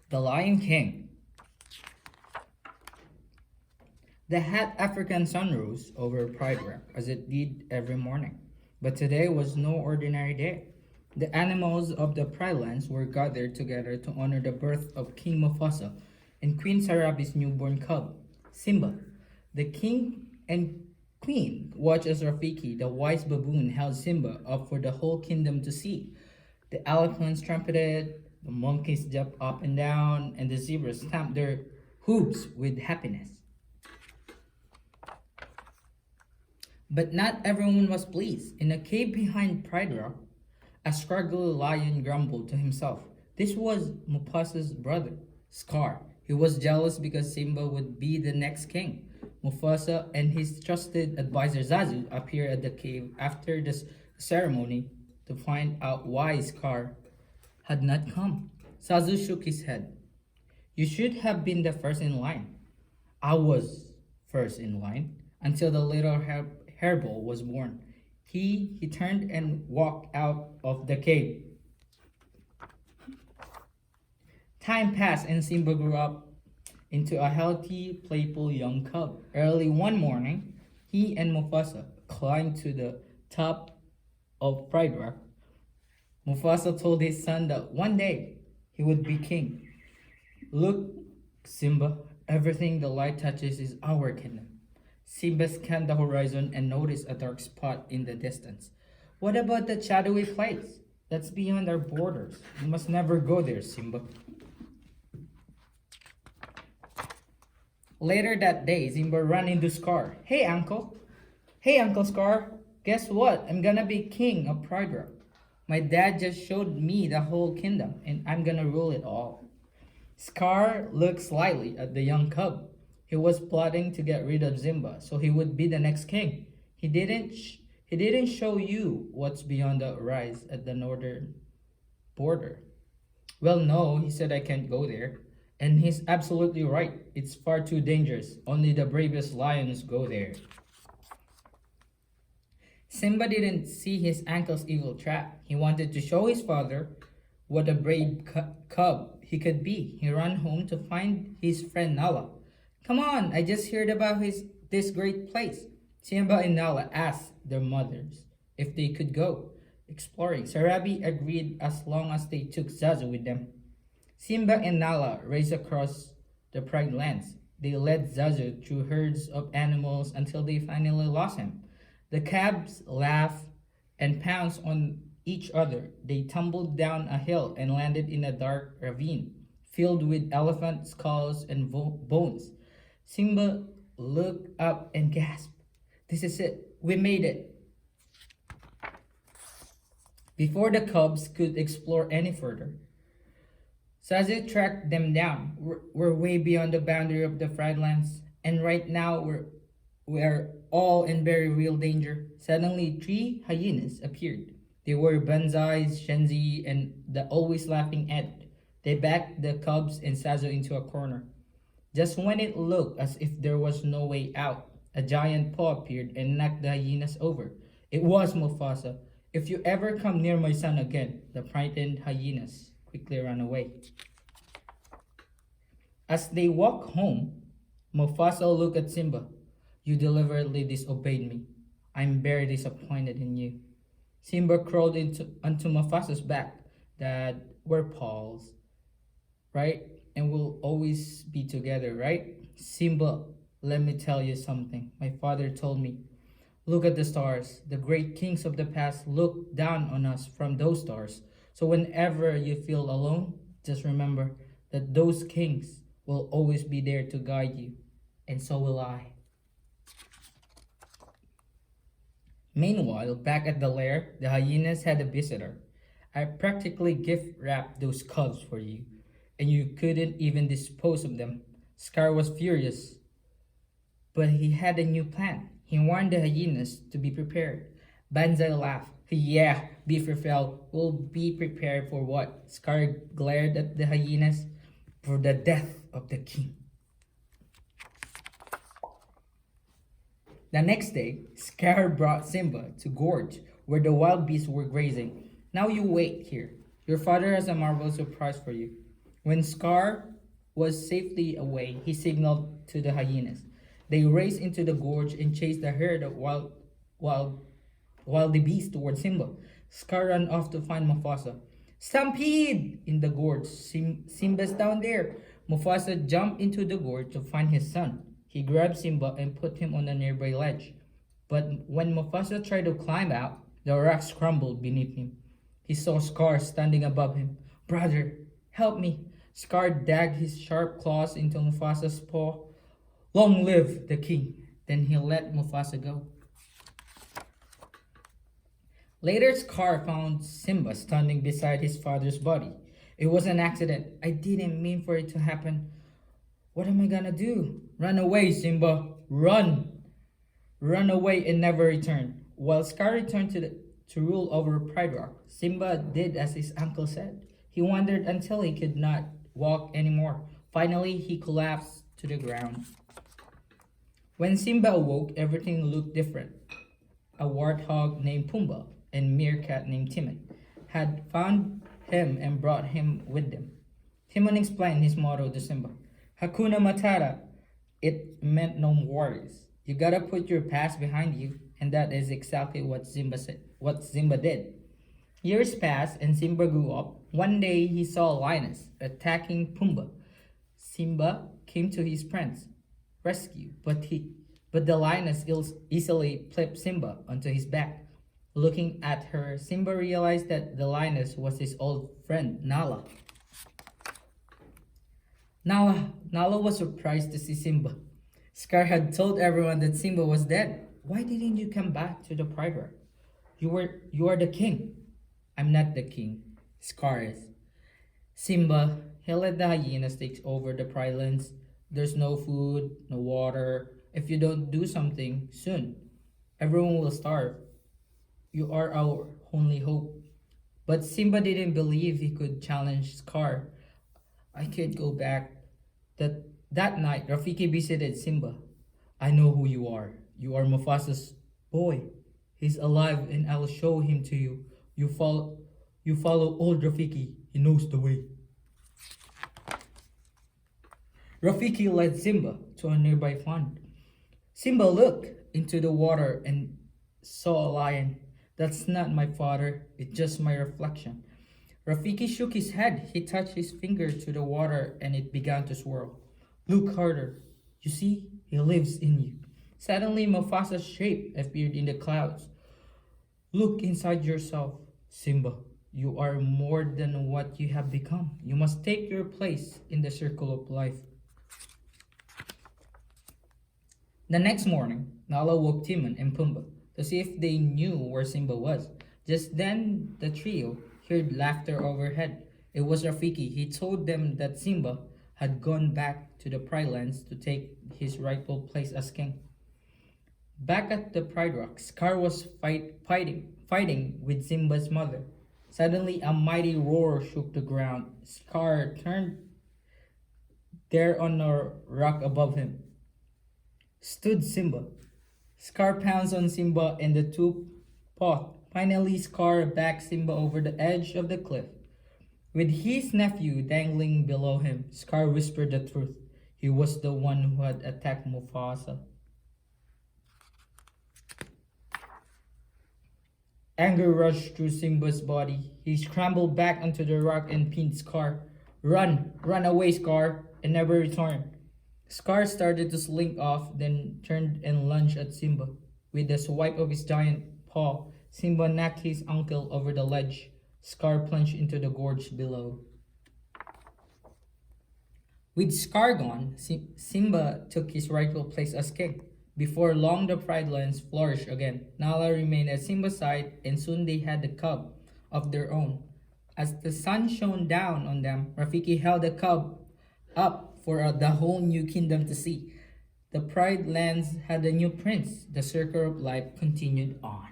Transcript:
The Lion King. The hot African sun rose over Pride Rock as it did every morning. But today was no ordinary day. The animals of the Pride Lands were gathered together to honor the birth of King Mufasa and Queen Sarabi's newborn cub, Simba. The king and queen watched as Rafiki, the wise baboon, held Simba up for the whole kingdom to see. The elephants trumpeted, the monkeys jumped up and down, and the zebras stamped their hooves with happiness. But not everyone was pleased. In a cave behind Pride Rock, a scraggly lion grumbled to himself. This was Mufasa's brother, Scar. He was jealous because Simba would be the next king. Mufasa and his trusted advisor Zazu appeared at the cave after the ceremony to find out why Scar had not come. Zazu shook his head. You should have been the first in line. I was first in line until the little hairball was born. He turned and walked out of the cave. Time passed and Simba grew up into a healthy, playful young cub. Early one morning, he and Mufasa climbed to the top of Pride Rock. Mufasa told his son that one day he would be king. Look, Simba, everything the light touches is our kingdom. Simba scanned the horizon and noticed a dark spot in the distance. What about that shadowy place? That's beyond our borders. You must never go there, Simba. Later that day, Simba ran into Scar. Hey, Uncle. Hey, Uncle Scar. Guess what? I'm gonna be king of Pride Rock. My dad just showed me the whole kingdom, and I'm gonna rule it all. Scar looked slyly at the young cub. He was plotting to get rid of Simba, so he would be the next king. He didn't show you what's beyond the rise at the northern border. Well, no, he said I can't go there. And he's absolutely right. It's far too dangerous. Only the bravest lions go there. Simba didn't see his uncle's evil trap. He wanted to show his father what a brave cub he could be. He ran home to find his friend Nala. Come on, I just heard about this great place. Simba and Nala asked their mothers if they could go exploring. Sarabi agreed as long as they took Zazu with them. Simba and Nala raced across the Pride Lands. They led Zazu through herds of animals until they finally lost him. The cabs laughed and pounced on each other. They tumbled down a hill and landed in a dark ravine filled with elephant skulls and bones. Simba looked up and gasped. This is it. We made it. Before the cubs could explore any further, Zazu tracked them down. We're way beyond the boundary of the Pride Lands, and right now we're all in very real danger. Suddenly, three hyenas appeared. They were Banzai's, Shenzi, and the always laughing Ed. They backed the cubs and Zazu into a corner. Just when it looked as if there was no way out, a giant paw appeared and knocked the hyenas over. It was Mufasa. If you ever come near my son again, the frightened hyenas quickly ran away. As they walked home, Mufasa looked at Simba. You deliberately disobeyed me. I'm very disappointed in you. Simba crawled onto Mufasa's back. Dad, we're pals, right? And we'll always be together, right? Simba, let me tell you something. My father told me, look at the stars. The great kings of the past looked down on us from those stars. So whenever you feel alone, just remember that those kings will always be there to guide you. And so will I. Meanwhile, back at the lair, the hyenas had a visitor. I practically gift wrapped those cubs for you, and you couldn't even dispose of them. Scar was furious, but he had a new plan. He warned the hyenas to be prepared. Banzai laughed. Yeah, Beaverfell will be prepared for what? Scar glared at the hyenas. For the death of the king. The next day, Scar brought Simba to Gorge, where the wild beasts were grazing. Now you wait here. Your father has a marvelous surprise for you. When Scar was safely away, he signaled to the hyenas. They raced into the gorge and chased the herd of wild, wild beasts toward Simba. Scar ran off to find Mufasa. Stampede! In the gorge. Simba's down there. Mufasa jumped into the gorge to find his son. He grabbed Simba and put him on a nearby ledge. But when Mufasa tried to climb out, the rocks crumbled beneath him. He saw Scar standing above him. Brother, help me. Scar dug his sharp claws into Mufasa's paw. Long live the king. Then he let Mufasa go. Later, Scar found Simba standing beside his father's body. It was an accident. I didn't mean for it to happen. What am I gonna do? Run away, Simba. Run! Run away and never return. While Scar returned to rule over Pride Rock, Simba did as his uncle said. He wandered until he could not walk anymore. Finally, he collapsed to the ground. When Simba awoke, everything looked different. A warthog named Pumbaa and meerkat named Timon had found him and brought him with them. Timon explained his motto to Simba. Hakuna Matata. It meant no worries. You gotta put your past behind you, and that is exactly what Simba did. Years passed and Simba grew up. One day he saw a lioness attacking Pumbaa. Simba came to his friend's rescue, but the lioness easily flipped Simba onto his back. Looking at her, Simba realized that the lioness was his old friend Nala. Nala was surprised to see Simba. Scar had told everyone that Simba was dead. Why didn't you come back to the Pride Rock? You are the king. I'm not the king. Scar is. Simba, he let the hyenas take over the Pride Lands. There's no food, no water. If you don't do something soon, everyone will starve. You are our only hope. But Simba didn't believe he could challenge Scar. I can't go back. That night, Rafiki visited Simba. I know who you are. You are Mufasa's boy. He's alive and I'll show him to you. You follow old Rafiki. He knows the way. Rafiki led Simba to a nearby pond. Simba looked into the water and saw a lion. That's not my father, it's just my reflection. Rafiki shook his head. He touched his finger to the water and it began to swirl. Look harder. You see, he lives in you. Suddenly, Mufasa's shape appeared in the clouds. Look inside yourself, Simba. You are more than what you have become. You must take your place in the circle of life. The next morning, Nala woke Timon and Pumbaa to see if they knew where Simba was. Just then, the trio heard laughter overhead. It was Rafiki. He told them that Simba had gone back to the Pride Lands to take his rightful place as king. Back at the Pride Rock, Scar was fighting with Simba's mother. Suddenly, a mighty roar shook the ground. Scar turned. There on a rock above him stood Simba. Scar pounced on Simba and the two fought. Finally, Scar backed Simba over the edge of the cliff. With his nephew dangling below him, Scar whispered the truth. He was the one who had attacked Mufasa. Anger rushed through Simba's body. He scrambled back onto the rock and pinned Scar. Run away, Scar, and never return. Scar started to slink off, then turned and lunged at Simba. With a swipe of his giant paw, Simba knocked his uncle over the ledge. Scar plunged into the gorge below. With Scar gone, Simba took his rightful place as king. Before long, the Pride Lands flourished again. Nala remained at Simba's side, and soon they had a cub of their own. As the sun shone down on them, Rafiki held the cub up for the whole new kingdom to see. The Pride Lands had a new prince. The circle of life continued on.